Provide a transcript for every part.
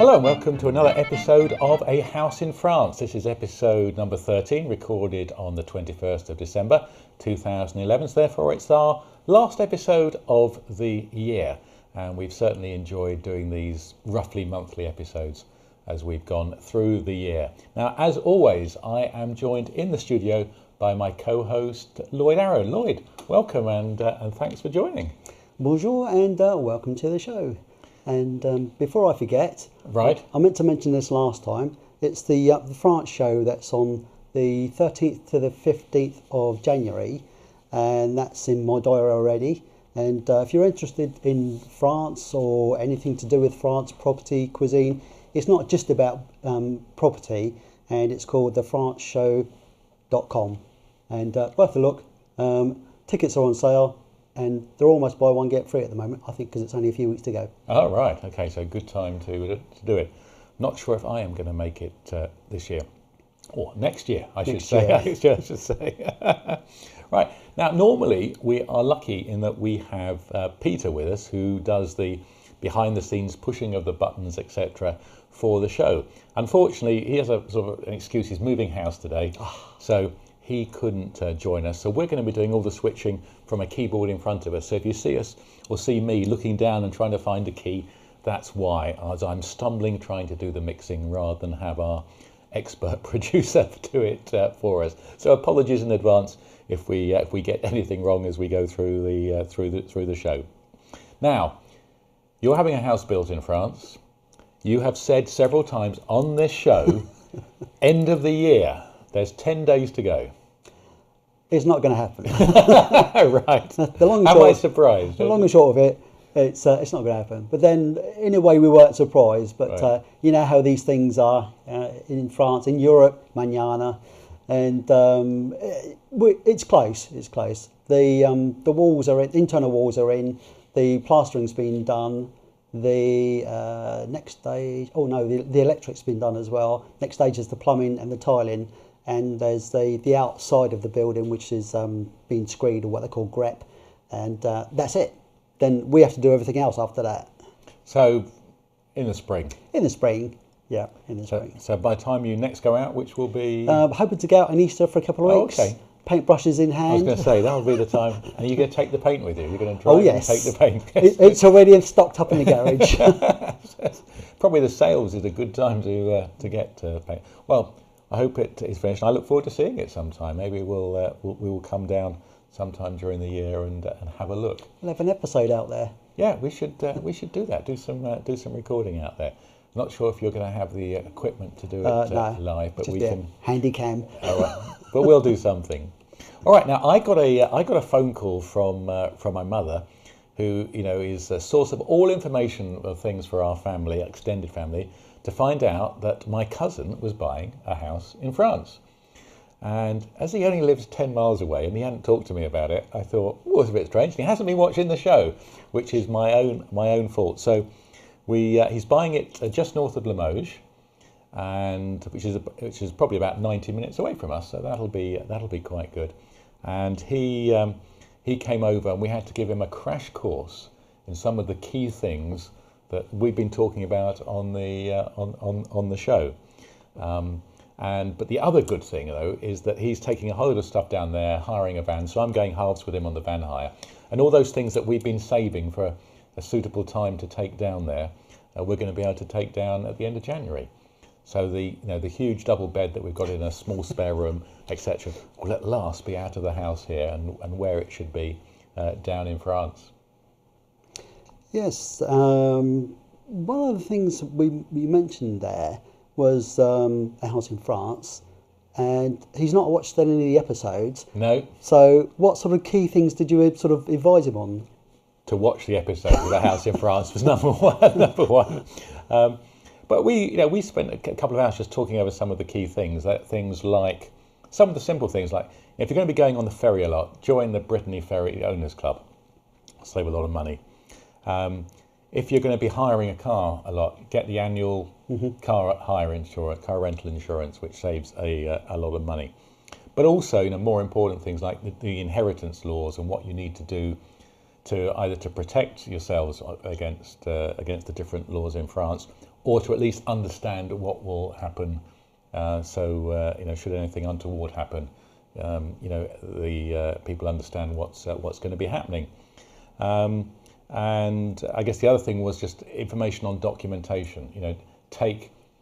Hello and welcome to another episode of A House in France. This is episode number 13, recorded on the 21st of December 2011. So therefore it's our last episode of the year. And we've certainly enjoyed doing these roughly monthly episodes as we've gone through the year. Now, as always, I am joined in the studio by my co-host, Lloyd Arrow. Lloyd, welcome and thanks for joining. Bonjour and welcome to the show. And before I forget, right, I meant to mention this last time. It's the France show that's on the 13th to the 15th of January, and that's in my diary already. And if you're interested in France or anything to do with France, property, cuisine, it's not just about property, and it's called thefranceshow.com. And worth a look. Tickets are on sale. And they're almost buy one get free at the moment, I think, because it's only a few weeks to go. Oh, right. Okay, so good time to do it. Not sure if I am going to make it this year. Or next year, I should say. Right. Now, normally we are lucky in that we have Peter with us, who does the behind-the-scenes pushing of the buttons, etc., for the show. Unfortunately, he has a sort of an excuse. He's moving house today. So he couldn't join us. So we're going to be doing all the switching from a keyboard in front of us. So if you see us or see me looking down and trying to find a key, that's why, as I'm stumbling trying to do the mixing rather than have our expert producer do it for us. So apologies in advance if we get anything wrong as we go through the show. Now, you're having a house built in France. You have said several times on this show, end of the year. There's 10 days to go. It's not going to happen. Right. Am I surprised? The long and short of it, it's not going to happen. But then, in a way, we weren't surprised. But right. You know how these things are in France, in Europe, mañana, and it's close. It's close. The walls are in, internal walls are in. The plastering's been done. The next stage, the electric's been done as well. Next stage is the plumbing and the tiling. And there's the outside of the building, which is being screed, or what they call grep, and that's it. Then we have to do everything else after that. So, in the spring? In the spring, yeah, in the spring. So by the time you next go out, which will be? Hoping to go out in Easter for a couple of weeks. Okay. Paintbrushes in hand. I was going to say, that'll be the time. And you're going to take the paint with you? You're going to drive and take the paint? It's already stocked up in the garage. Probably the sales is a good time to get paint. Well, I hope it is finished. I look forward to seeing it sometime. Maybe we will come down sometime during the year and have a look. We'll have an episode out there. Yeah, we should do that. Do some recording out there. Not sure if you're going to have the equipment to do it no, live, but we can handy cam. All right, but we'll do something. All right. Now I got a phone call from my mother, who is a source of all information of things for our family, extended family, to find out that my cousin was buying a house in France. And as he only lives 10 miles away and he hadn't talked to me about it, I thought, oh, it's a bit strange. And he hasn't been watching the show, which is my own fault. So he's buying it just north of Limoges, and which is probably about 90 minutes away from us. So that'll be quite good. And he came over and we had to give him a crash course in some of the key things that we've been talking about on the show. But the other good thing, though, is that he's taking a whole lot of stuff down there, hiring a van, so I'm going halves with him on the van hire. And all those things that we've been saving for a suitable time to take down there, we're going to be able to take down at the end of January. So the huge double bed that we've got in a small spare room, etc., will at last be out of the house here and where it should be down in France. Yes, one of the things we mentioned there was a house in France, and he's not watched any of the episodes. No. So what sort of key things did you sort of advise him on? To watch the episode of A House in France was number one. But we spent a couple of hours just talking over some of the key things, things like some of the simple things like, if you're going to be going on the ferry a lot, join the Brittany Ferry Owners Club. Save a lot of money. If you're going to be hiring a car a lot, get the annual car rental insurance, which saves a lot of money. But also, more important things like the inheritance laws and what you need to do to either to protect yourselves against the different laws in France, or to at least understand what will happen. Should anything untoward happen, the people understand what's going to be happening. And I guess the other thing was just information on documentation.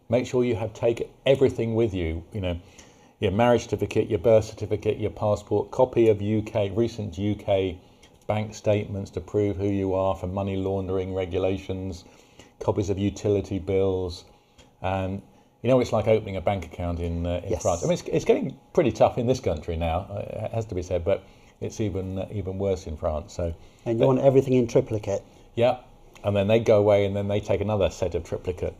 Make sure you take everything with you. Your marriage certificate, your birth certificate, your passport, copy of recent UK bank statements to prove who you are for money laundering regulations, copies of utility bills, and it's like opening a bank account in Yes. France. I mean, it's getting pretty tough in this country now, it has to be said, but it's even worse in France. And you want everything in triplicate. Yeah, and then they go away and then they take another set of triplicate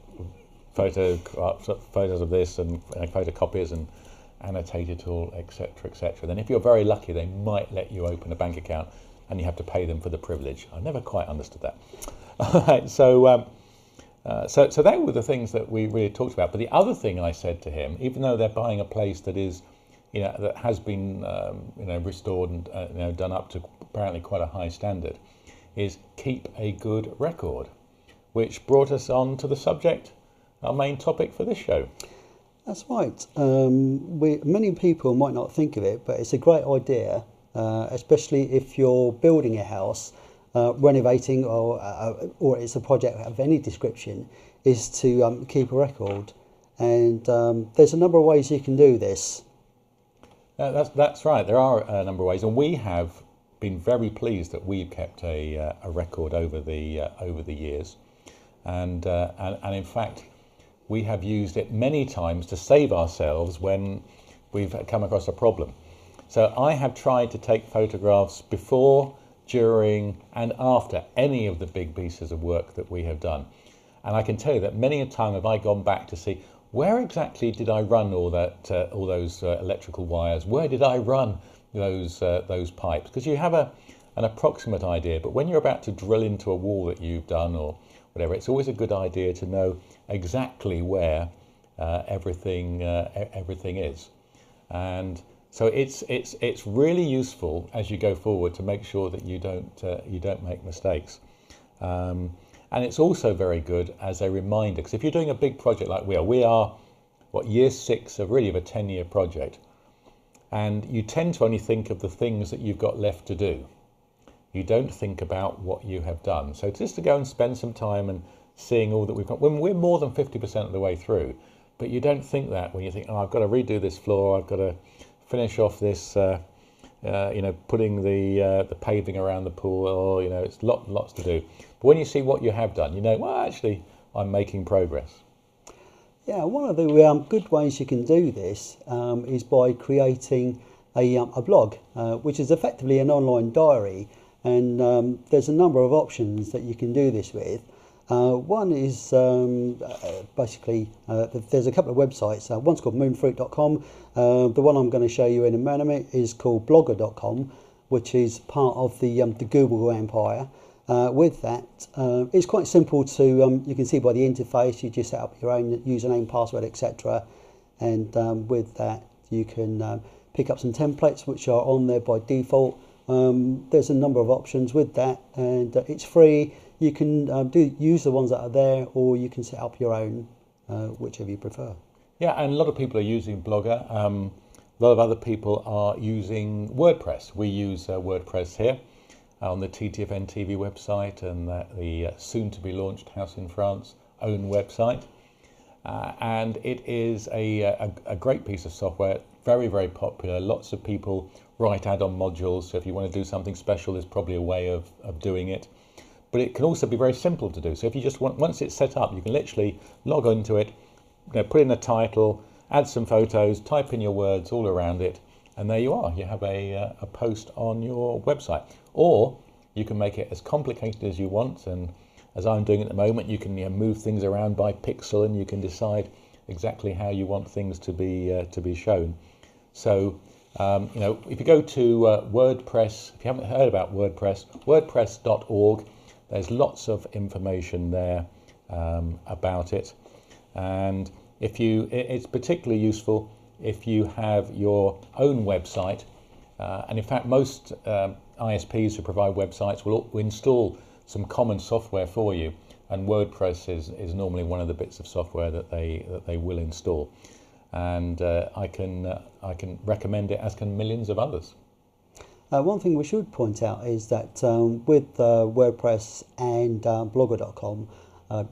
photos of this and photocopies and annotate it all, etc., etc. Then if you're very lucky, they might let you open a bank account and you have to pay them for the privilege. I never quite understood that. So they were the things that we really talked about. But the other thing I said to him, even though they're buying a place that is, that has been, restored and done up to apparently quite a high standard, is keep a good record, which brought us on to the subject, our main topic for this show. That's right. Many people might not think of it, but it's a great idea, especially if you're building a house, renovating, or it's a project of any description, is to keep a record. And there's a number of ways you can do this. That's right. There are a number of ways, and we have been very pleased that we've kept a record over the years, and in fact, we have used it many times to save ourselves when we've come across a problem. So I have tried to take photographs before, during, and after any of the big pieces of work that we have done, and I can tell you that many a time have I gone back to see where exactly did I run all those electrical wires? Where did I run those pipes? Because you have an approximate idea, but when you're about to drill into a wall that you've done or whatever, it's always a good idea to know exactly where everything is. And so it's really useful as you go forward to make sure that you don't make mistakes. And it's also very good as a reminder, because if you're doing a big project like we are year 6 of a 10-year project, and you tend to only think of the things that you've got left to do. You don't think about what you have done. So just to go and spend some time and seeing all that we've got, when we're more than 50% of the way through, but you don't think that when you think, I've got to redo this floor, I've got to finish off this, putting the paving around the pool, or, it's lots to do. But when you see what you have done, actually, I'm making progress. Yeah, one of the good ways you can do this is by creating a blog, which is effectively an online diary. And there's a number of options that you can do this with. One is basically, there's a couple of websites. One's called moonfruit.com. The one I'm going to show you in a minute is called blogger.com, which is part of the Google empire. With that, it's quite simple to, you can see by the interface, you just set up your own username, password, etc. And with that, you can pick up some templates which are on there by default. There's a number of options with that, and it's free. You can use the ones that are there, or you can set up your own, whichever you prefer. Yeah, and a lot of people are using Blogger. A lot of other people are using WordPress. We use WordPress here on the TTFN TV website and the soon-to-be launched House in France own website. And it is a great piece of software, very, very popular. Lots of people write add-on modules, so if you want to do something special, there's probably a way of doing it. But it can also be very simple to do. So if you just want, once it's set up, you can literally log into it, put in a title, add some photos, type in your words all around it, and there you are. You have a post on your website. Or you can make it as complicated as you want, and as I'm doing at the moment, you can move things around by pixel, and you can decide exactly how you want things to be shown. So if you go to WordPress, if you haven't heard about WordPress, wordpress.org, there's lots of information there about it, and it's particularly useful if you have your own website, and in fact most ISPs who provide websites will install some common software for you and WordPress is normally one of the bits of software that they will install, and I can recommend it, as can millions of others. One thing we should point out is that with WordPress and Blogger.com,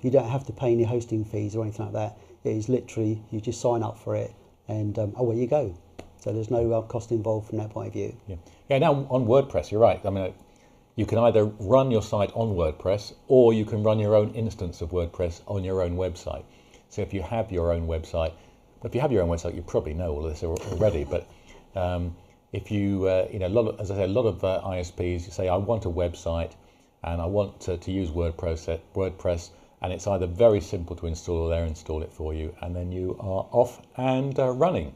you don't have to pay any hosting fees or anything like that. It is literally, you just sign up for it and away you go. So there's no cost involved from that point of view. Yeah. Now on WordPress, you're right. I mean, you can either run your site on WordPress, or you can run your own instance of WordPress on your own website. So if you have your own website, you probably know all of this already, but if you, a lot of ISPs, you say, I want a website and I want to use WordPress, and it's either very simple to install or they'll install it for you, and then you are off and running.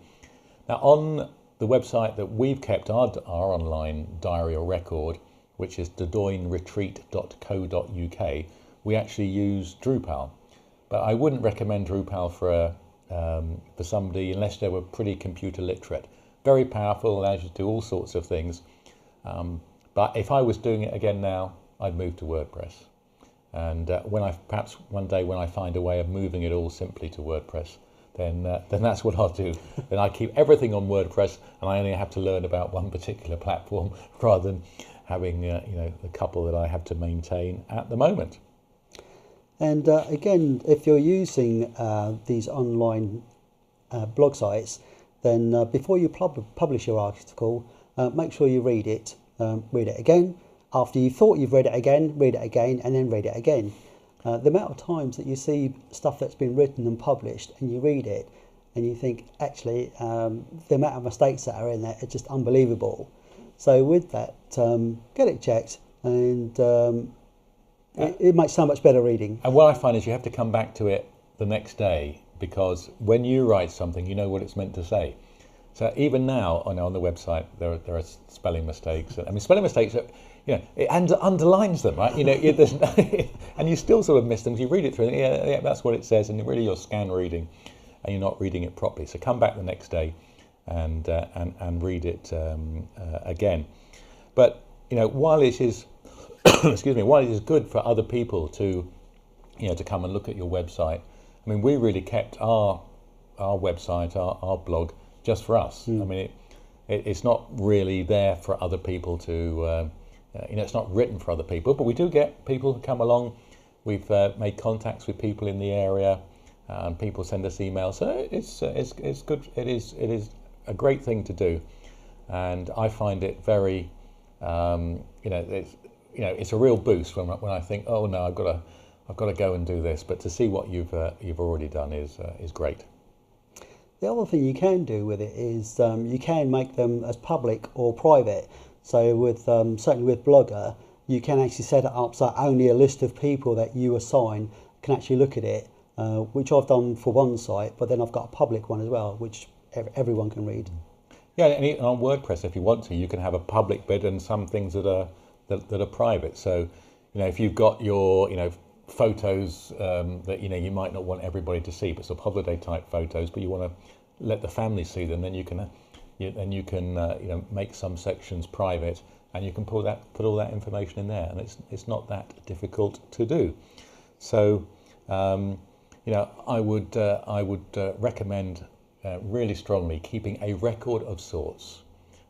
Now, on the website that we've kept our online diary or record, which is dordognretreat.co.uk, we actually use Drupal. But I wouldn't recommend Drupal for somebody unless they were pretty computer literate. Very powerful, allows you to do all sorts of things. But if I was doing it again now, I'd move to WordPress. And perhaps one day when I find a way of moving it all simply to WordPress, then that's what I'll do. Then I keep everything on WordPress, and I only have to learn about one particular platform rather than having the couple that I have to maintain at the moment. And again, if you're using these online blog sites, then before you publish your article, make sure you read it again. After you thought you've read it again, and then read it again. The amount of times that you see stuff that's been written and published, and you read it, and you think, actually, the amount of mistakes that are in there are just unbelievable. So with that, get it checked, and it makes so much better reading. And what I find is you have to come back to it the next day, because when you write something, you know what it's meant to say. So even now on the website, there are spelling mistakes. I mean, spelling mistakes are, it underlines them, right? There's and you still sort of miss them. You read it through, yeah, that's what it says, and really you're scan reading, and you're not reading it properly. So come back the next day and read it again. But while it is, while it is good for other people to come and look at your website, I mean, we really kept our website, our blog, just for us. I mean, it's not really there for other people to, it's not written for other people, but we do get people who come along. We've made contacts with people in the area, and people send us emails. So it's good. It is a great thing to do, and I find it very, it's a real boost when I think, oh no, I've got to go and do this. But to see what you've already done is great. The other thing you can do with it is you can make them as public or private. So with certainly with Blogger, you can actually set it up so only a list of people that you assign can actually look at it, which I've done for one site, but then I've got a public one as well, which everyone can read. Yeah, and on WordPress, if you want to, you can have a public bit and some things that are private. So, if you've got your photos that you might not want everybody to see, but sort of holiday type photos, but you want to let the family see them, then you can make some sections private, and you can put all that information in there, and it's not that difficult to do. So I would recommend really strongly keeping a record of sorts,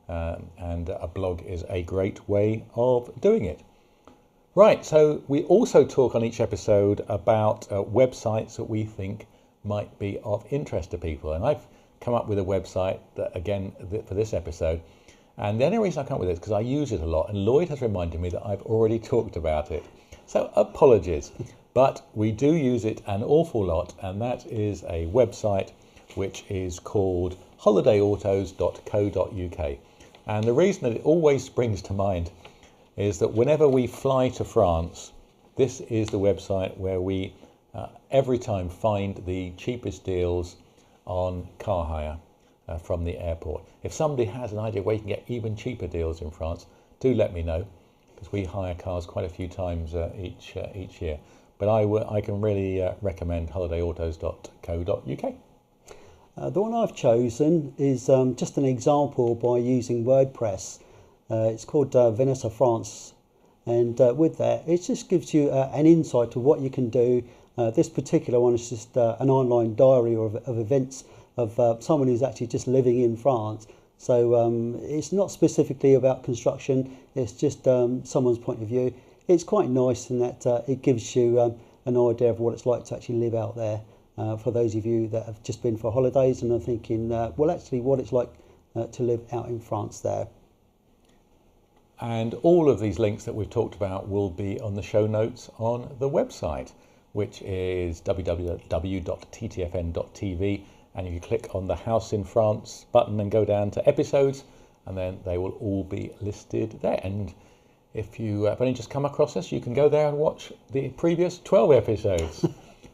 and a blog is a great way of doing it. Right, so we also talk on each episode about websites that we think might be of interest to people. And I've come up with a website that, again, for this episode. And the only reason I come up with it is because I use it a lot. And Lloyd has reminded me that I've already talked about it. So apologies. But we do use it an awful lot. And that is a website which is called holidayautos.co.uk. And the reason that it always springs to mind is that whenever we fly to France, this is the website where we every time find the cheapest deals on car hire from the airport. If somebody has an idea where you can get even cheaper deals in France, do let me know, because we hire cars quite a few times each year. But I can really recommend holidayautos.co.uk. The one I've chosen is just an example by using WordPress. It's called Vanessa France, And with that, it just gives you an insight to what you can do. This particular one is just an online diary of events of someone who's actually just living in France. So it's not specifically about construction, it's just someone's point of view. It's quite nice in that it gives you an idea of what it's like to actually live out there. For those of you that have just been for holidays and are thinking, well, actually what it's like to live out in France there. And all of these links that we've talked about will be on the show notes on the website, which is www.ttfn.tv. And you can click on the House in France button and go down to episodes, and then they will all be listed there. And if you have only just come across us, you can go there and watch the previous 12 episodes.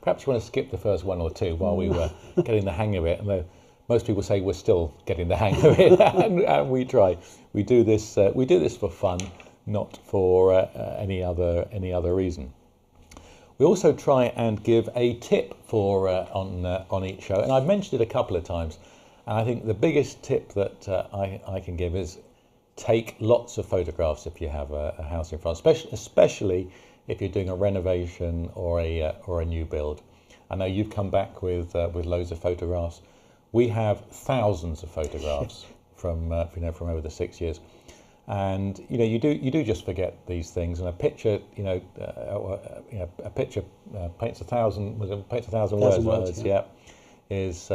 Perhaps you want to skip the first one or two while we were getting the hang of it. And most people say we're still getting the hang of it, and we try. We do this for fun, not for any other reason. We also try and give a tip for on each show, and I've mentioned it a couple of times. And I think the biggest tip that I can give is take lots of photographs if you have a house in France, especially if you're doing a renovation or a new build. I know you've come back with loads of photographs. We have thousands of photographs from over the 6 years, and you do just forget these things. And a picture, a picture paints a thousand words. Yeah, is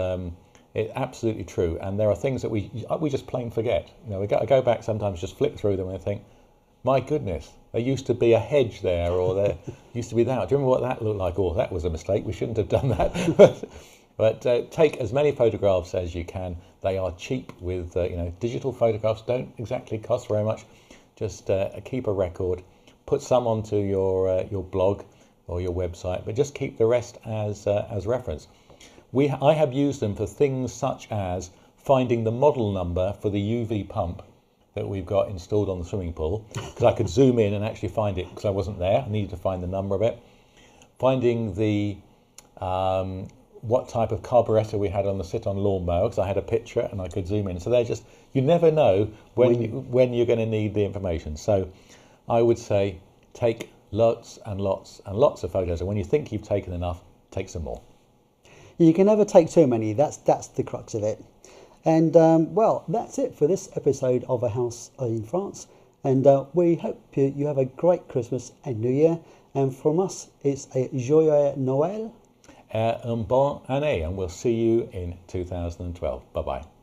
it's absolutely true. And there are things that we just plain forget. I go back sometimes, just flip through them, and I think, my goodness, there used to be a hedge there, or there used to be that. Do you remember what that looked like? Oh, that was a mistake. We shouldn't have done that. But take as many photographs as you can. They are cheap with, digital photographs don't exactly cost very much. Just keep a record, put some onto your blog or your website, but just keep the rest as reference. I have used them for things such as finding the model number for the UV pump that we've got installed on the swimming pool, because I could zoom in and actually find it because I wasn't there. I needed to find the number of it. Finding the what type of carburetor we had on the sit-on lawnmower, because I had a picture and I could zoom in. So they're just, you never know when you're going to need the information. So I would say take lots and lots and lots of photos, and when you think you've taken enough, take some more. You can never take too many. That's the crux of it. And well, that's it for this episode of A House in France. And we hope you have a great Christmas and New Year. And from us, it's a joyeux Noël. Un bon année, and we'll see you in 2012. Bye-bye.